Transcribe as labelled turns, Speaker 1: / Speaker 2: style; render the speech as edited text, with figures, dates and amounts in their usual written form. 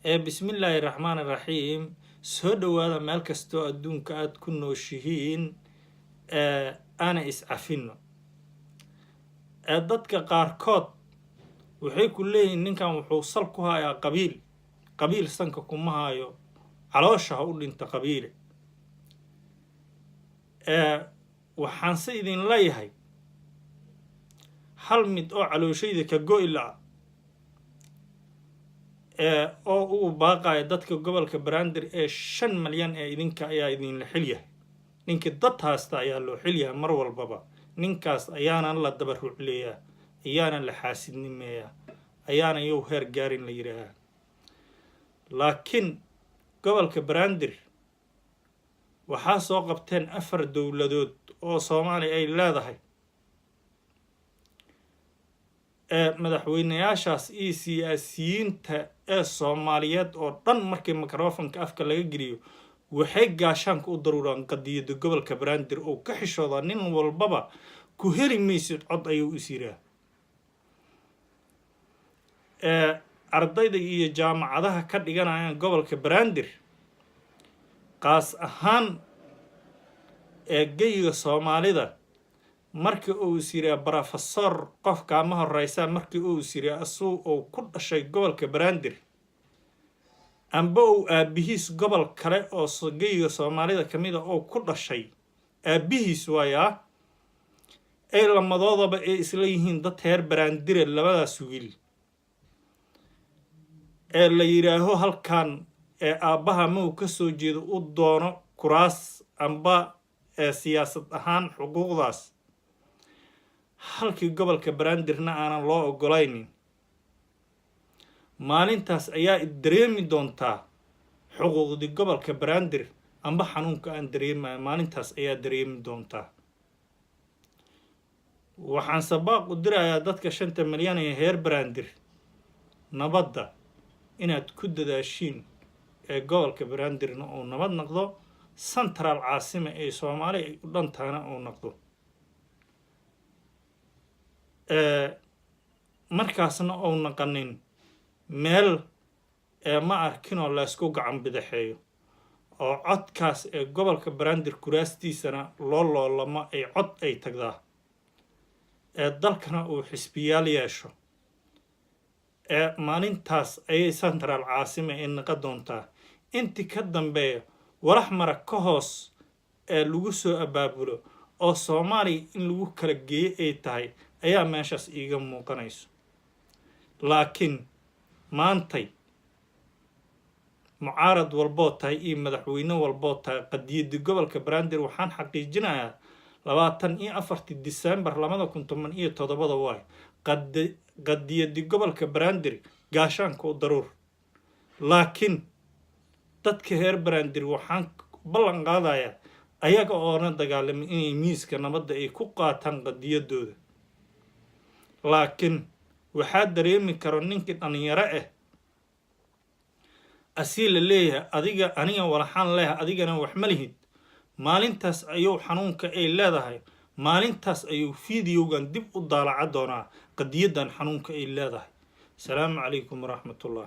Speaker 1: بسم الله الرحمن الرحيم سودو هذا مالك استو أدون كأد كنو شهين أنا إسعفينو ضدك قاركود وحي كله إن كان وحوصلكوا يا قبيل سنككم مهايو علوشها أقول أنت قبيلة waxaan se idin leeyahay hal mid oo calooshayda ka go'i la'a oo uu baaqayo dadka gobolka Banaadir ee 5 milyan ee idinka ayaa idin la xilyahay ninkii dad haasta ayaa loo xilyahay mar walbaba ninkaas ayaana la dabaruuc leeyahay ayaana la xaasidnimeeyaa ayaana yow heer gaarin la yiraahdaa laakiin gobolka Banaadir waxaa soo qabteen 4 dawladood oo Soomaali ay leedahay madaxweynayaashaas iyo siyaasiyiinta ee Soomaaliyeed oo dhan markii mikrofoonka afka laga geliyo waxay gaashaanka u daruuraan qadiyada gobolka Banaadir oo ka xishooda nin walbaba ku heli maysid cod ayuu isiraa ardayda iyo jaamacadaha ka dhiganayaan gobolka Banaadir qaas ahaan geyga Soomaalida markii uu siraa professor qofka ma horeysa markii uu siraa asuu oo ku dhashay gobolka Banaadir amba uu aabihiis gobol kale oo geyga Soomaalida kamid ah oo ku dhashay aabihiis waaya ay lamadoodaba ay isla yihiin dad heer Banaadir labadaas wiil la yiraaho halkan aabaha ma uu ka soo jeedo u doono kuraas amba siyaasad ahaan xuquuqdaas halkii gobolka Banaadirna aanan loo ogolaynin maalintaas ayaa dareemi doontaa xuquuqdii gobolka Banaadir amba xanuunka aan dareemayo maalintaas ayaa dareemi doontaa waxaan sabaaq u dirayaa dadka 5 milyan ee heer Banaadir nabadda inaad ku dadaashiin gobolka Banaadirna oo nabad noqdo central caasima ee Soomaali ay u dhantaana oo noqdo markaasna oo naqanin meel ma arkin oo la isku gacan bidaxeeyo oo codkaas gobolka Banaadir kuraastiisana lama ay cod ay tagdaa dalkana uu xisbiyaal yeesho maalintaas ayay central caasima ay noqon doontaa intii ka dambeeyo walax marag ka hoos lagu soo abaabulo oo Soomaali in lagu kala geeyo ay tahay ayaa meeshaas iiga muuqanayso laakiin maantay mucaarad walboo tahay iyo madaxweyne walboo tahay qadiyada gobolka Banaadir waxaan xaqiijinayaa 24 December 2017 waay qadiyada gobolka Banaadir gaashaanka u daruur laakiin dadka heer Banaadir waxaan ballan qaadayaa ayaga oo na dagaalamay inay miiska nabadda ay ku qaataan qadiyadooda laakiin waxaa dareemi karo ninkii dhalinyaro asii la leeyahay aniga walaxaan leeyahay adigana wax ma lihid maalintaas ayuu xanuunka ay leedahay maalintaas ayuu fiidiyowgan dib u daalaca doonaa qadiyadan xanuunka ay leedahay salaamu calaykum waraxmatullaah